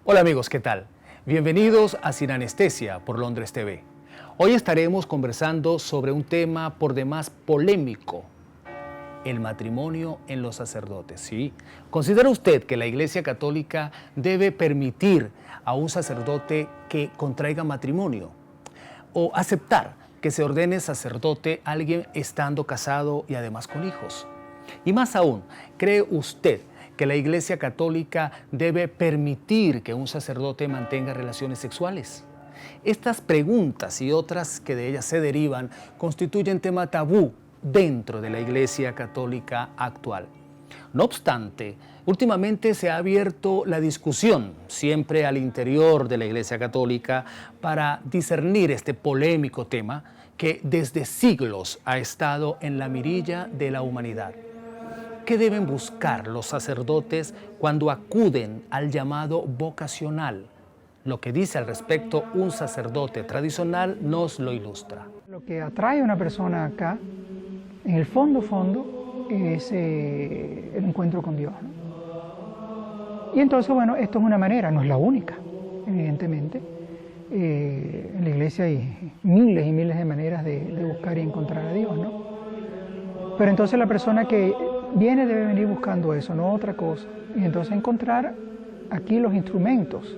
Hola amigos, ¿qué tal? Bienvenidos a Sin Anestesia por Londres TV. Hoy estaremos conversando sobre un tema por demás polémico: el matrimonio en los sacerdotes. ¿Sí? ¿Considera usted que la Iglesia Católica debe permitir a un sacerdote que contraiga matrimonio? ¿O aceptar que se ordene sacerdote alguien estando casado y además con hijos? Y más aún, ¿cree usted que la Iglesia Católica debe permitir que un sacerdote mantenga relaciones sexuales? Estas preguntas y otras que de ellas se derivan constituyen tema tabú dentro de la Iglesia Católica actual. No obstante, últimamente se ha abierto la discusión, siempre al interior de la Iglesia Católica, para discernir este polémico tema que desde siglos ha estado en la mirilla de la humanidad. ¿Qué deben buscar los sacerdotes cuando acuden al llamado vocacional? Lo que dice al respecto un sacerdote tradicional nos lo ilustra. Lo que atrae a una persona acá, en el fondo, es el encuentro con Dios, ¿no? Y entonces, bueno, esto es una manera, no es la única, evidentemente. En la iglesia hay miles y miles de maneras de buscar y encontrar a Dios, ¿no? Pero entonces la persona que viene debe venir buscando eso, no otra cosa. Y entonces encontrar aquí los instrumentos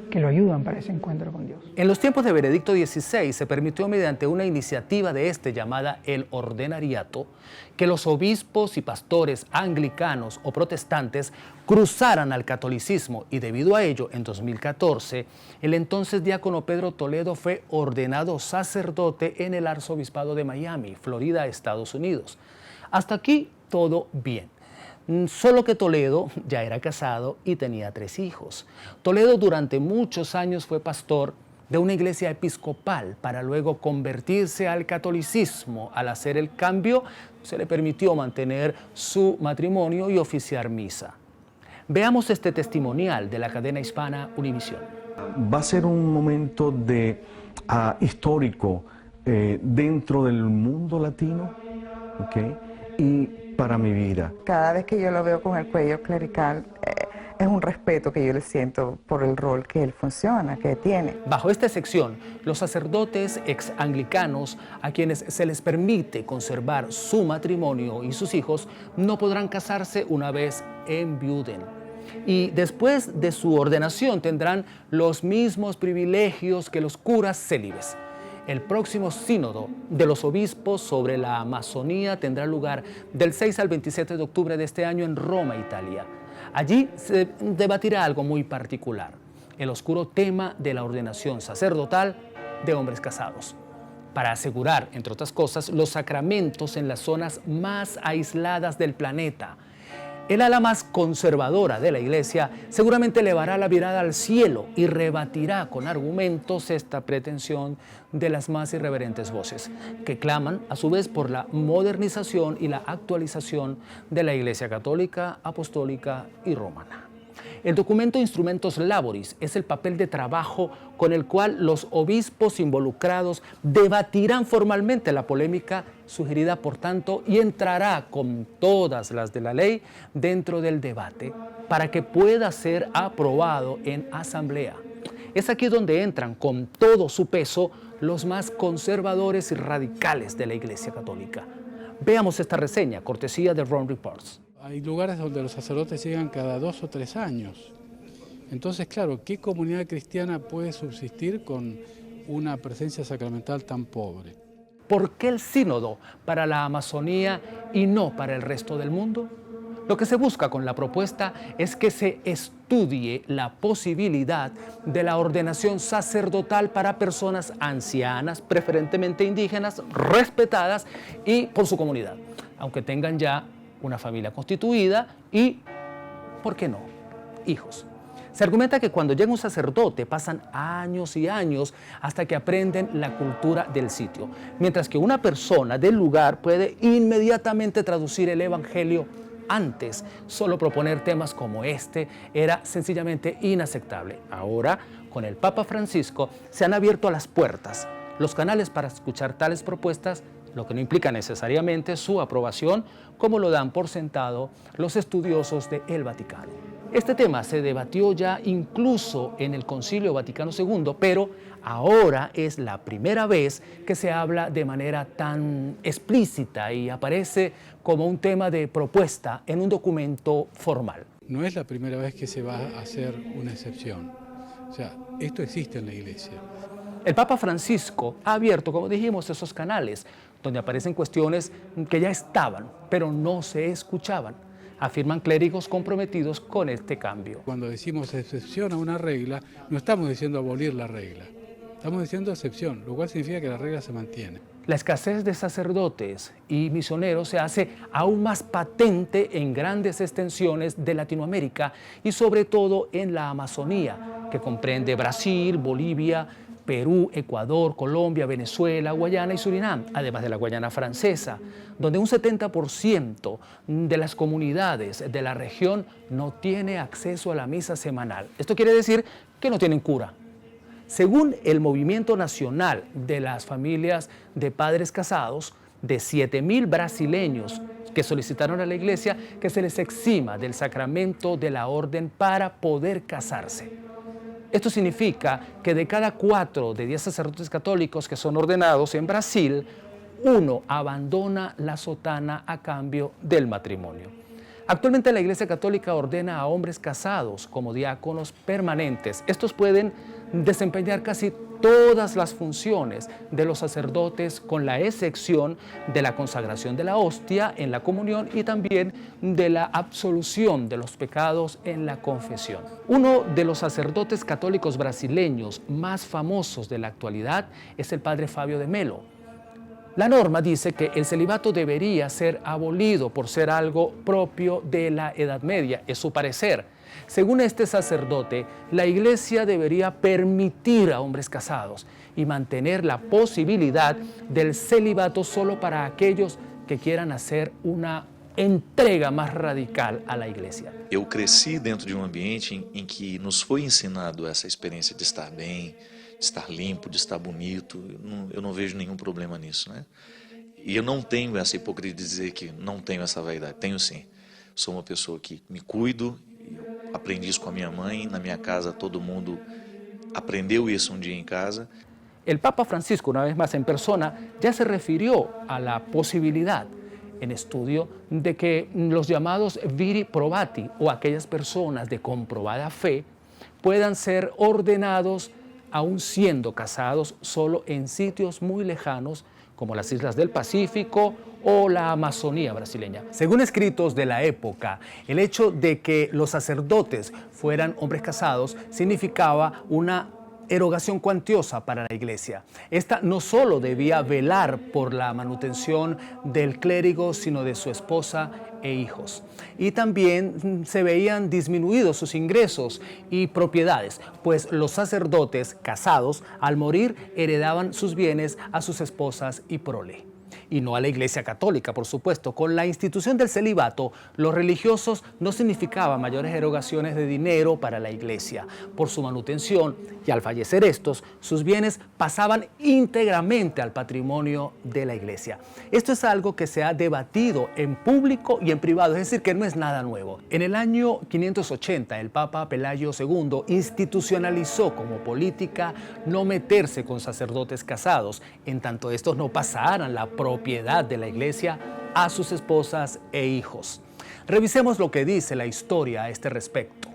que lo ayudan para ese encuentro con Dios. En los tiempos de Benedicto XVI se permitió, mediante una iniciativa de llamada el Ordenariato, que los obispos y pastores anglicanos o protestantes cruzaran al catolicismo, y debido a ello, en 2014, el entonces diácono Pedro Toledo fue ordenado sacerdote en el arzobispado de Miami, Florida, Estados Unidos. Hasta aquí todo bien. Solo que Toledo ya era casado y tenía 3 hijos. Toledo durante muchos años fue pastor de una iglesia episcopal para luego convertirse al catolicismo. Al hacer el cambio, se le permitió mantener su matrimonio y oficiar misa. Veamos este testimonial de la cadena hispana Univisión. Va a ser un momento histórico dentro del mundo latino, ¿okay? Y para mi vida. Cada vez que yo lo veo con el cuello clerical, es un respeto que yo le siento por el rol que él funciona, que tiene. Bajo esta sección, los sacerdotes ex-anglicanos, a quienes se les permite conservar su matrimonio y sus hijos, no podrán casarse una vez enviuden. Y después de su ordenación tendrán los mismos privilegios que los curas célibes. El próximo sínodo de los obispos sobre la Amazonía tendrá lugar del 6 al 27 de octubre de este año en Roma, Italia. Allí se debatirá algo muy particular: el oscuro tema de la ordenación sacerdotal de hombres casados, para asegurar, entre otras cosas, los sacramentos en las zonas más aisladas del planeta. El ala más conservadora de la Iglesia seguramente elevará la mirada al cielo y rebatirá con argumentos esta pretensión de las más irreverentes voces, que claman a su vez por la modernización y la actualización de la Iglesia católica, apostólica y romana. El documento Instrumentos Laboris es el papel de trabajo con el cual los obispos involucrados debatirán formalmente la polémica sugerida, por tanto, y entrará con todas las de la ley dentro del debate para que pueda ser aprobado en asamblea. Es aquí donde entran con todo su peso los más conservadores y radicales de la Iglesia Católica. Veamos esta reseña, cortesía de Rome Reports. Hay lugares donde los sacerdotes llegan cada 2 o 3 años. Entonces, claro, ¿qué comunidad cristiana puede subsistir con una presencia sacramental tan pobre? ¿Por qué el sínodo para la Amazonía y no para el resto del mundo? Lo que se busca con la propuesta es que se estudie la posibilidad de la ordenación sacerdotal para personas ancianas, preferentemente indígenas, respetadas y por su comunidad, aunque tengan ya una familia constituida y, ¿por qué no?, hijos. Se argumenta que cuando llega un sacerdote pasan años y años hasta que aprenden la cultura del sitio, mientras que una persona del lugar puede inmediatamente traducir el evangelio. Antes, solo proponer temas como este era sencillamente inaceptable. Ahora, con el Papa Francisco, se han abierto las puertas, los canales para escuchar tales propuestas, lo que no implica necesariamente su aprobación, como lo dan por sentado los estudiosos del Vaticano. Este tema se debatió ya incluso en el Concilio Vaticano II, pero ahora es la primera vez que se habla de manera tan explícita y aparece como un tema de propuesta en un documento formal. No es la primera vez que se va a hacer una excepción. O sea, esto existe en la Iglesia. El Papa Francisco ha abierto, como dijimos, esos canales donde aparecen cuestiones que ya estaban, pero no se escuchaban. Afirman clérigos comprometidos con este cambio. Cuando decimos excepción a una regla, no estamos diciendo abolir la regla. Estamos diciendo excepción, lo cual significa que la regla se mantiene. La escasez de sacerdotes y misioneros se hace aún más patente en grandes extensiones de Latinoamérica y sobre todo en la Amazonía, que comprende Brasil, Bolivia, Perú, Ecuador, Colombia, Venezuela, Guayana y Surinam, además de la Guayana francesa, donde un 70% de las comunidades de la región no tiene acceso a la misa semanal. Esto quiere decir que no tienen cura. Según el Movimiento Nacional de las Familias de Padres Casados, de 7.000 brasileños que solicitaron a la Iglesia que se les exima del sacramento de la orden para poder casarse. Esto significa que de cada 4 de 10 sacerdotes católicos que son ordenados en Brasil, 1 abandona la sotana a cambio del matrimonio. Actualmente la Iglesia Católica ordena a hombres casados como diáconos permanentes. Estos pueden desempeñar casi todas las funciones de los sacerdotes con la excepción de la consagración de la hostia en la comunión y también de la absolución de los pecados en la confesión. Uno de los sacerdotes católicos brasileños más famosos de la actualidad es el padre Fábio de Mello. La norma dice que el celibato debería ser abolido por ser algo propio de la Edad Media, es su parecer. Según este sacerdote, la Iglesia debería permitir a hombres casados y mantener la posibilidad del celibato solo para aquellos que quieran hacer una entrega más radical a la Iglesia. Eu cresci dentro de ambiente em que nos foi ensinado essa experiência de estar bem, de estar limpo, de estar bonito. Eu não vejo nenhum problema nisso, né? E eu não tenho essa hipocrisia de dizer que não tenho essa vaidade. Tenho sim. Sou uma pessoa que me cuido. Eu aprendi isso com a minha mãe. Na minha casa todo mundo aprendeu isso dia em casa. El Papa Francisco, una vez más en persona, ya se refirió a la posibilidad en estudio de que los llamados viri probati o aquellas personas de comprobada fe puedan ser ordenados aún siendo casados solo en sitios muy lejanos como las islas del Pacífico o la Amazonía brasileña. Según escritos de la época, el hecho de que los sacerdotes fueran hombres casados significaba una erogación cuantiosa para la Iglesia. Esta no solo debía velar por la manutención del clérigo, sino de su esposa e hijos. Y también se veían disminuidos sus ingresos y propiedades, pues los sacerdotes casados, al morir, heredaban sus bienes a sus esposas y prole. Y no a la Iglesia Católica, por supuesto. Con la institución del celibato, los religiosos no significaban mayores erogaciones de dinero para la Iglesia. Por su manutención, y al fallecer estos, sus bienes pasaban íntegramente al patrimonio de la Iglesia. Esto es algo que se ha debatido en público y en privado, es decir, que no es nada nuevo. En el año 580, el Papa Pelayo II institucionalizó como política no meterse con sacerdotes casados, en tanto estos no pasaran la propiedad de la Iglesia a sus esposas e hijos. Revisemos lo que dice la historia a este respecto.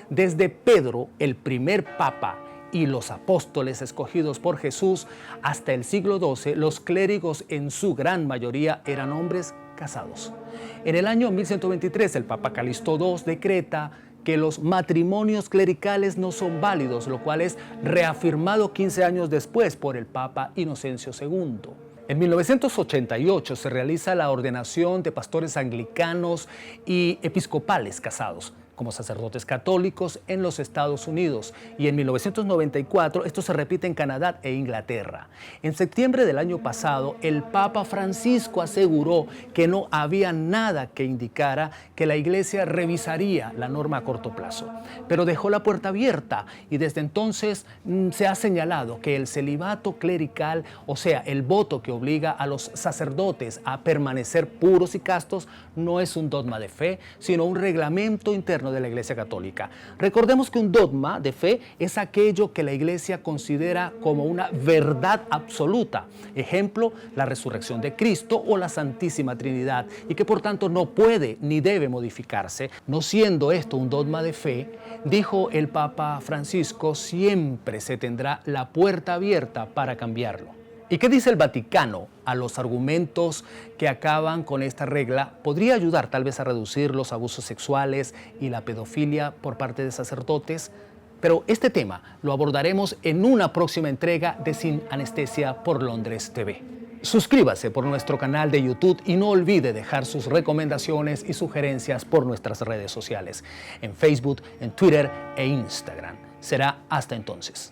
Desde Pedro, el primer papa, y los apóstoles escogidos por Jesús, hasta el siglo XII, los clérigos en su gran mayoría eran hombres casados. En el año 1123, el Papa Calixto II decreta que los matrimonios clericales no son válidos, lo cual es reafirmado 15 años después por el Papa Inocencio II. En 1988 se realiza la ordenación de pastores anglicanos y episcopales casados como sacerdotes católicos en los Estados Unidos, y en 1994 esto se repite en Canadá e Inglaterra. En septiembre del año pasado, el Papa Francisco aseguró que no había nada que indicara que la Iglesia revisaría la norma a corto plazo, pero dejó la puerta abierta, y desde entonces se ha señalado que el celibato clerical, o sea, el voto que obliga a los sacerdotes a permanecer puros y castos, no es un dogma de fe, sino un reglamento interno seno de la Iglesia Católica. Recordemos que un dogma de fe es aquello que la Iglesia considera como una verdad absoluta. Ejemplo, la resurrección de Cristo o la Santísima Trinidad, y que por tanto no puede ni debe modificarse. No siendo esto un dogma de fe, dijo el Papa Francisco, siempre se tendrá la puerta abierta para cambiarlo. ¿Y qué dice el Vaticano a los argumentos que acaban con esta regla? ¿Podría ayudar tal vez a reducir los abusos sexuales y la pedofilia por parte de sacerdotes? Pero este tema lo abordaremos en una próxima entrega de Sin Anestesia por Londres TV. Suscríbase por nuestro canal de YouTube y no olvide dejar sus recomendaciones y sugerencias por nuestras redes sociales, en Facebook, en Twitter e Instagram. Será hasta entonces.